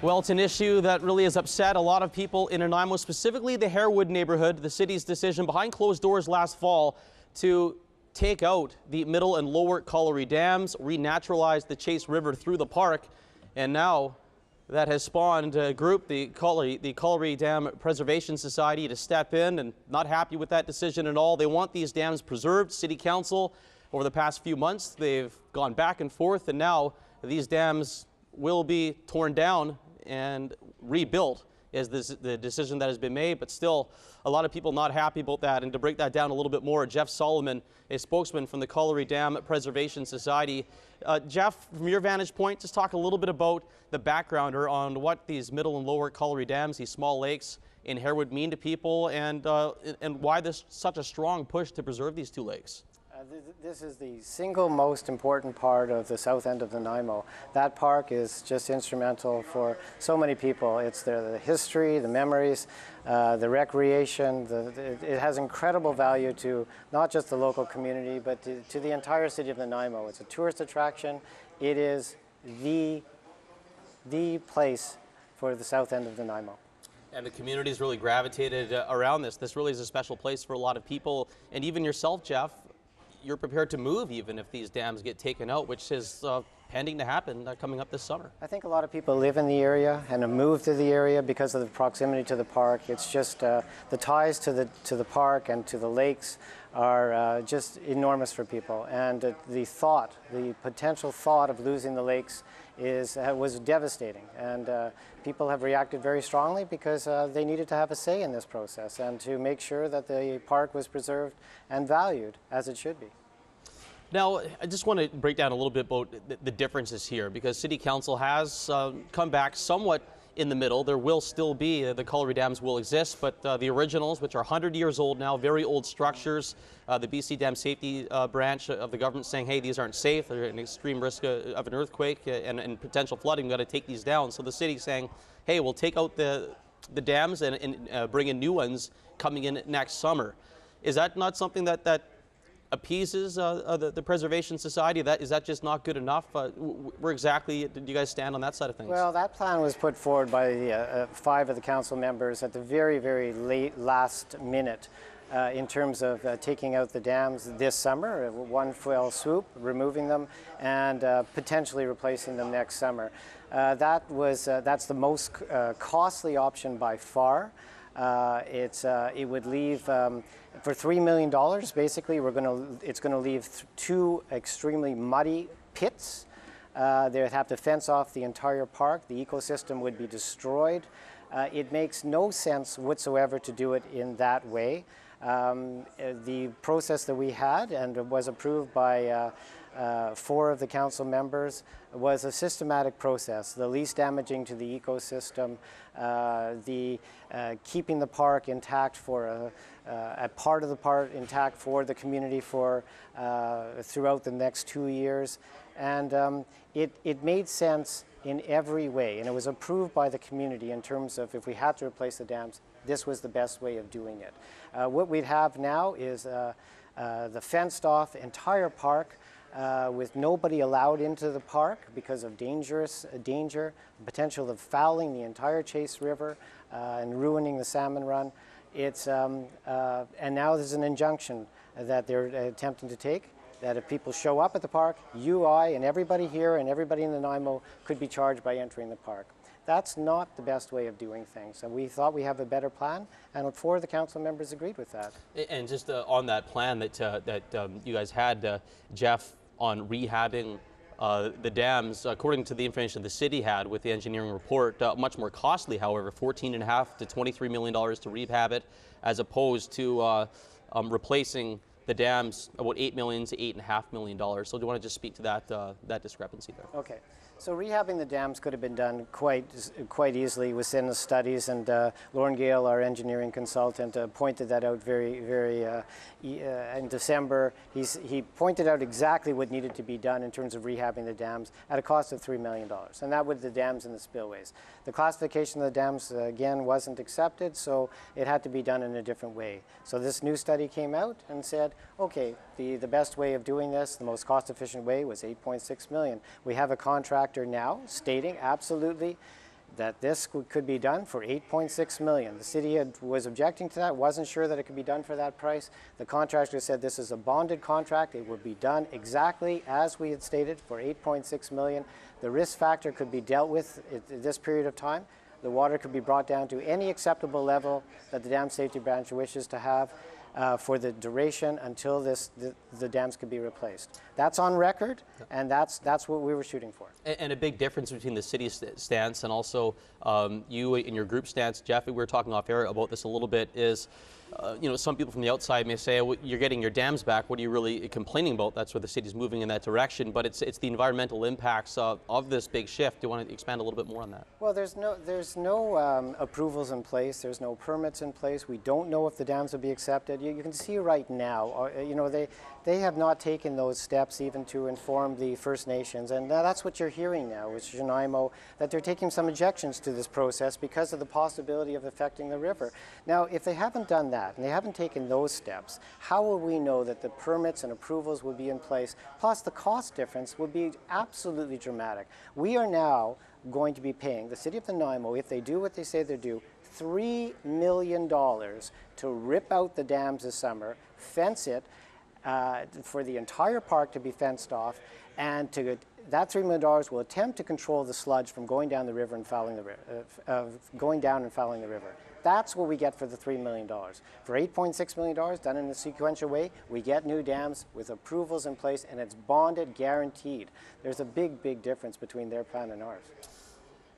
Well, it's an issue that really has upset a lot of people in Nanaimo, specifically the Harewood neighborhood. The city's decision behind closed doors last fall to take out the middle and lower Colliery dams, renaturalize the Chase River through the park, and now that has spawned a group, the Colliery Dam Preservation Society, to step in, and not happy with that decision at all. They want these dams preserved. City Council, over the past few months, they've gone back and forth, and now these dams will be torn down and rebuilt is the decision that has been made, but still a lot of people not happy about that. And to break that down a little bit more, Jeff Solomon, a spokesman from the Colliery Dam Preservation Society. Jeff, from your vantage point, just talk a little bit about the background on what these middle and lower Colliery dams, these small lakes in Harewood, mean to people, and why there's such a strong push to preserve these two lakes. This is the single most important part of the south end of Nanaimo. That park is just instrumental for so many people. It's the history, the memories, the recreation. It has incredible value to not just the local community, but to the entire city of Nanaimo. It's a tourist attraction. It is the place for the south end of Nanaimo. And the community's really gravitated around this. This really is a special place for a lot of people, and even yourself, Jeff. You're prepared to move even if these dams get taken out, which is pending to happen coming up this summer. I think a lot of people live in the area and have moved to the area because of the proximity to the park. It's just the ties to the park and to the lakes are just enormous for people. And the potential thought of losing the lakes was devastating. And people have reacted very strongly because they needed to have a say in this process and to make sure that the park was preserved and valued as it should be. Now, I just want to break down a little bit about the differences here, because City Council has come back somewhat in the middle. There will still be, the Colliery dams will exist, but the originals, which are 100 years old now, very old structures, the BC Dam Safety branch of the government saying, hey, these aren't safe, they're an extreme risk of an earthquake and potential flooding, we've got to take these down. So the city saying, hey, we'll take out the dams and bring in new ones coming in next summer. Is that not something that appeases the Preservation Society? Is that just not good enough? Where exactly do you guys stand on that side of things? Well, that plan was put forward by 5 of the council members at the very, very last minute in terms of taking out the dams this summer, one fell swoop, removing them, and potentially replacing them next summer. That's the most costly option by far. It would leave for $3 million. Basically, it's going to leave 2 extremely muddy pits. They'd have to fence off the entire park. The ecosystem would be destroyed. It makes no sense whatsoever to do it in that way. The process that we had and was approved by 4 of the council members was a systematic process, the least damaging to the ecosystem, keeping the park intact for a part of the park intact for the community for throughout the next 2 years, and it made sense in every way, and it was approved by the community in terms of if we had to replace the dams, this was the best way of doing it. What we'd have now is the fenced off entire park with nobody allowed into the park because of danger, potential of fouling the entire Chase River and ruining the salmon run. And now there's an injunction that they're attempting to take, that if people show up at the park, you, I, and everybody here and everybody in Nanaimo could be charged by entering the park. That's not the best way of doing things. And we thought we have a better plan, and 4 of the council members agreed with that. And just on that plan that you guys had, Jeff, on rehabbing the dams, according to the information the city had with the engineering report, much more costly, however, $14.5 to $23 million to rehab it, as opposed to replacing the dams about $8 million to $8.5 million. So do you want to just speak to that discrepancy there? Okay. So rehabbing the dams could have been done quite easily within the studies, and Lauren Gale, our engineering consultant, pointed that out very in December. He pointed out exactly what needed to be done in terms of rehabbing the dams at a cost of $3 million, and that was the dams and the spillways. The classification of the dams, again, wasn't accepted, so it had to be done in a different way. So this new study came out and said, okay, the best way of doing this, the most cost-efficient way, was $8.6 million. We have a contractor now stating absolutely that this could be done for $8.6 million. The city was objecting to that, wasn't sure that it could be done for that price. The contractor said this is a bonded contract. It would be done exactly as we had stated for $8.6 million. The risk factor could be dealt with at this period of time. The water could be brought down to any acceptable level that the Dam Safety Branch wishes to have for the duration until the dams could be replaced. That's on record, and that's what we were shooting for. And a big difference between the city's stance and also you and your group stance, Jeff, we were talking off air about this a little bit, is you know, some people from the outside may say, well, you're getting your dams back, what are you really complaining about? That's where the city's moving in that direction, but it's the environmental impacts of this big shift. Do you want to expand a little bit more on that? Well, there's no approvals in place, there's no permits in place. We don't know if the dams will be accepted. You can see right now, you know, they have not taken those steps even to inform the First Nations, and that's what you're hearing now with Nanaimo, that they're taking some objections to this process because of the possibility of affecting the river. Now, if they haven't done that, and they haven't taken those steps, how will we know that the permits and approvals will be in place? Plus, the cost difference would be absolutely dramatic. We are now going to be paying the city of Nanaimo, if they do what they say they do, $3 million to rip out the dams this summer, fence it, for the entire park to be fenced off, and that $3 million will attempt to control the sludge from going down the river and fouling the river. That's what we get for the $3 million. For $8.6 million done in a sequential way, we get new dams with approvals in place, and it's bonded, guaranteed. There's a big, big difference between their plan and ours.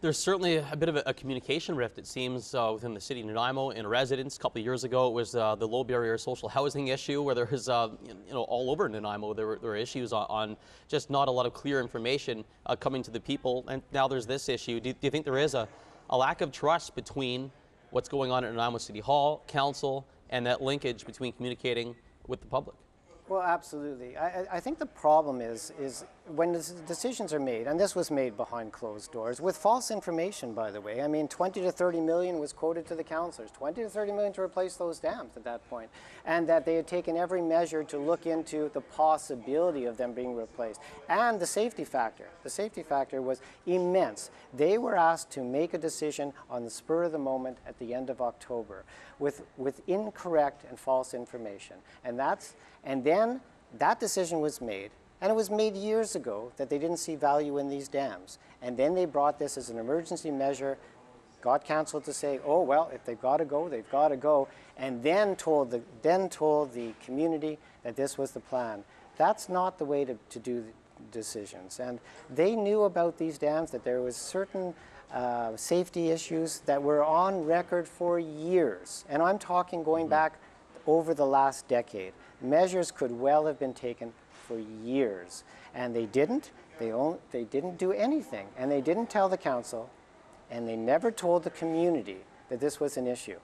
There's certainly a bit of a communication rift, it seems, within the city of Nanaimo and residents. A couple of years ago, it was the low barrier social housing issue, where there was, you know, all over Nanaimo, there were issues on just not a lot of clear information coming to the people. And now there's this issue. Do you think there is a lack of trust between what's going on at Nanaimo City Hall, Council, and that linkage between communicating with the public? Well, absolutely. I think the problem is when the decisions are made, and this was made behind closed doors, with false information, by the way. I mean, 20 to 30 million was quoted to the councillors, 20 to 30 million to replace those dams at that point, and that they had taken every measure to look into the possibility of them being replaced. And the safety factor. The safety factor was immense. They were asked to make a decision on the spur of the moment at the end of October with incorrect and false information. And then that decision was made, and it was made years ago that they didn't see value in these dams. And then they brought this as an emergency measure, got council to say, oh, well, if they've got to go, they've got to go, and then told the community that this was the plan. That's not the way to do decisions. And they knew about these dams, that there was certain safety issues that were on record for years. And I'm talking going back over the last decade. Measures could well have been taken for years, and they didn't. They didn't do anything, and they didn't tell the council, and they never told the community that this was an issue.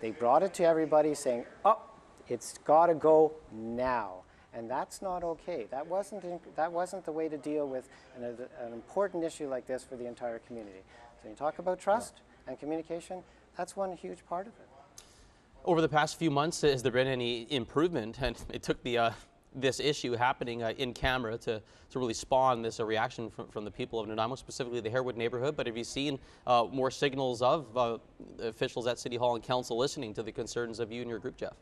They brought it to everybody saying, oh, it's got to go now, and that's not okay. That wasn't the way to deal with an important issue like this for the entire community. So you talk about trust and communication, that's one huge part of it. Over the past few months, has there been any improvement? And it took this issue happening in camera to really spawn this reaction from the people of Nanaimo, specifically the Harewood neighborhood. But have you seen more signals of officials at City Hall and Council listening to the concerns of you and your group, Jeff?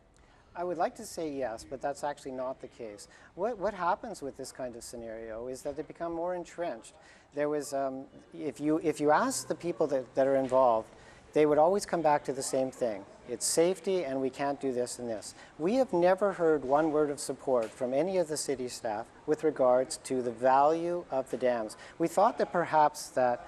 I would like to say yes, but that's actually not the case. What happens with this kind of scenario is that they become more entrenched. There was, if you ask the people that are involved, they would always come back to the same thing. It's safety, and we can't do this and this. We have never heard one word of support from any of the city staff with regards to the value of the dams. We thought that perhaps that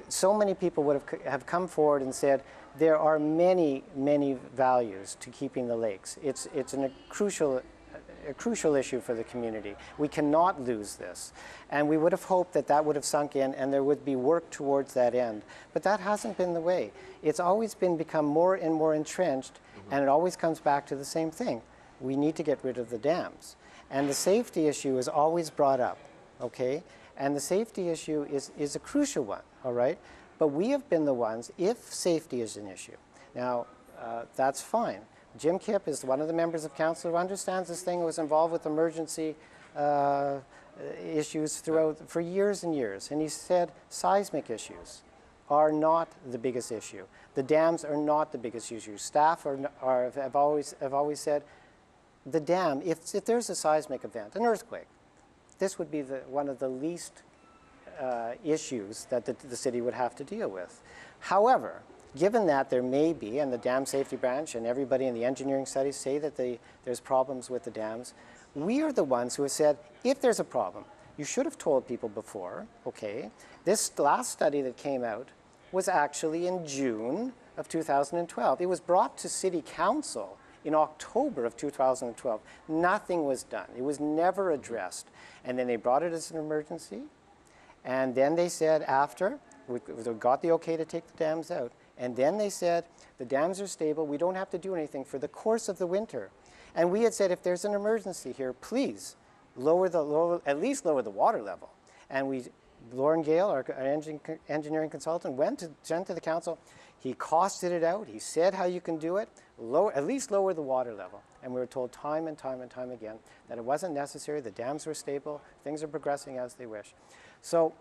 so many people would have come forward and said, there are many, many values to keeping the lakes. It's a crucial issue for the community. We cannot lose this. And we would have hoped that that would have sunk in and there would be work towards that end. But that hasn't been the way. It's always become more and more entrenched, and it always comes back to the same thing. We need to get rid of the dams. And the safety issue is always brought up, okay? And the safety issue is a crucial one, all right? But we have been the ones, if safety is an issue. Now, that's fine. Jim Kipp is one of the members of council who understands this thing, was involved with emergency issues throughout for years and years. And he said seismic issues. are not the biggest issue. The dams are not the biggest issue. Staff have always said, the dam, if there's a seismic event, an earthquake, this would be one of the least issues that the city would have to deal with. However, given that there may be, and the Dam Safety Branch and everybody in the engineering studies say that there's problems with the dams, we are the ones who have said, if there's a problem, you should have told people before, okay? This last study that came out was actually in June of 2012. It was brought to City Council in October of 2012. Nothing was done. It was never addressed. And then they brought it as an emergency. And then they said after, we got the okay to take the dams out. And then they said, the dams are stable, we don't have to do anything for the course of the winter. And we had said, if there's an emergency here, please at least lower the water level. And Lauren Gale, our engineering consultant, went to the council. He costed it out. He said how you can do it. At least lower the water level. And we were told time and time and time again that it wasn't necessary. The dams were stable. Things are progressing as they wish. So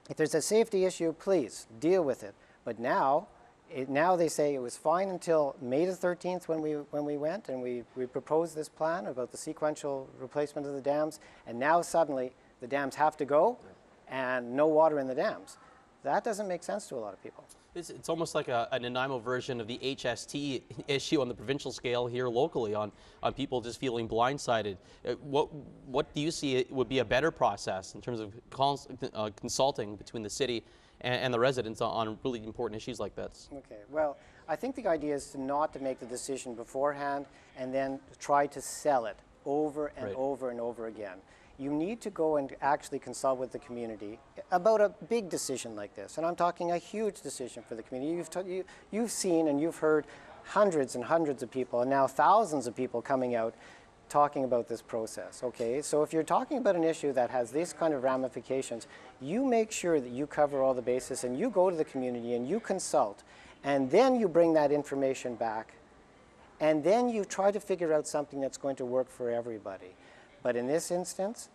if there's a safety issue, please deal with it. But now they say it was fine until May the 13th when we went and we proposed this plan about the sequential replacement of the dams, and now suddenly the dams have to go and no water in the dams. That doesn't make sense to a lot of people. It's almost like a Nanaimo version of the HST issue on the provincial scale here locally on people just feeling blindsided. What do you see would be a better process in terms of consulting between the city and the residents on really important issues like this? Okay, well, I think the idea is not to make the decision beforehand and then try to sell it over and over and over again. You need to go and actually consult with the community about a big decision like this. And I'm talking a huge decision for the community. You've seen and you've heard hundreds and hundreds of people, and now thousands of people coming out talking about this process, okay? So if you're talking about an issue that has these kind of ramifications, you make sure that you cover all the bases and you go to the community and you consult, and then you bring that information back, and then you try to figure out something that's going to work for everybody. But in this instance,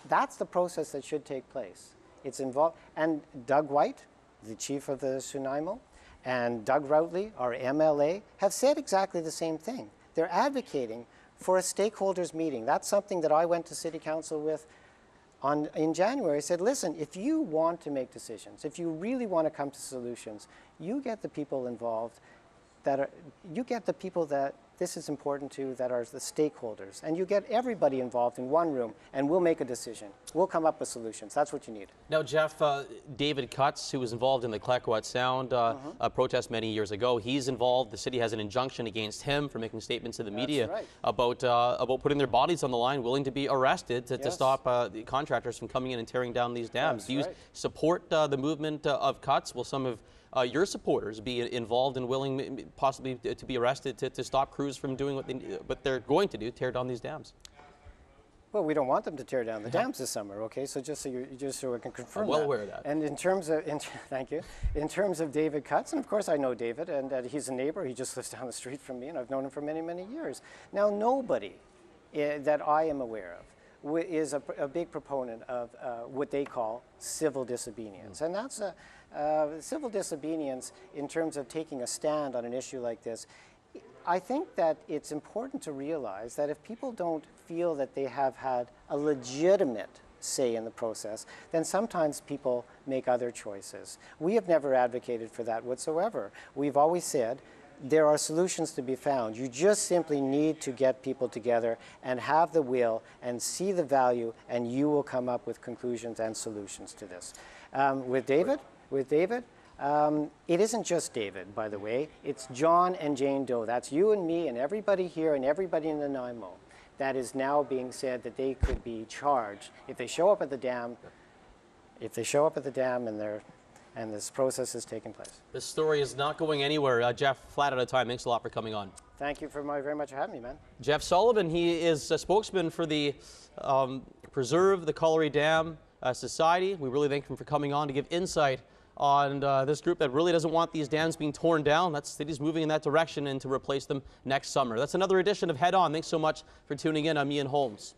that's the process that should take place. It's involved, and Doug White, the chief of the Nanaimo, and Doug Routley, our MLA, have said exactly the same thing. They're advocating for a stakeholders meeting. That's something that I went to City Council with in January. I said, listen, if you want to make decisions, if you really want to come to solutions, you get the people involved you get the people that this is important to, that are the stakeholders, and you get everybody involved in one room, and we'll make a decision. We'll come up with solutions. That's what you need. Now, Jeff, David Cutts, who was involved in the Clayoquot Sound protest many years ago, he's involved. The city has an injunction against him for making statements to the media about putting their bodies on the line, willing to be arrested to stop the contractors from coming in and tearing down these dams. Do you support the movement of Cutts? Will some of your supporters be involved and willing possibly to be arrested to stop crews from doing what they're going to do, tear down these dams? Well, we don't want them to tear down the dams this summer, okay? So just so we can confirm I'm well aware of that. And in terms of, thank you. In terms of David Cutts, and of course I know David, and he's a neighbor. He just lives down the street from me, and I've known him for many, many years. Now, nobody that I am aware of is a big proponent of what they call civil disobedience, and that's civil disobedience in terms of taking a stand on an issue like this. I think that it's important to realize that if people don't feel that they have had a legitimate say in the process, then sometimes people make other choices. We have never advocated for that whatsoever. We've always said there are solutions to be found. You just simply need to get people together and have the will and see the value, and you will come up with conclusions and solutions to this. With David, it isn't just David, by the way. It's John and Jane Doe. That's you and me and everybody here and everybody in Nanaimo that is now being said that they could be charged if they show up at the dam. If they show up at the dam and this process is taking place. This story is not going anywhere. Jeff, flat out of time. Thanks a lot for coming on. Thank you very much for having me, man. Jeff Sullivan, he is a spokesman for the Preserve the Colliery Dam Society. We really thank him for coming on to give insight on this group that really doesn't want these dams being torn down. That city's moving in that direction and to replace them next summer. That's another edition of Head On. Thanks so much for tuning in. I'm Ian Holmes.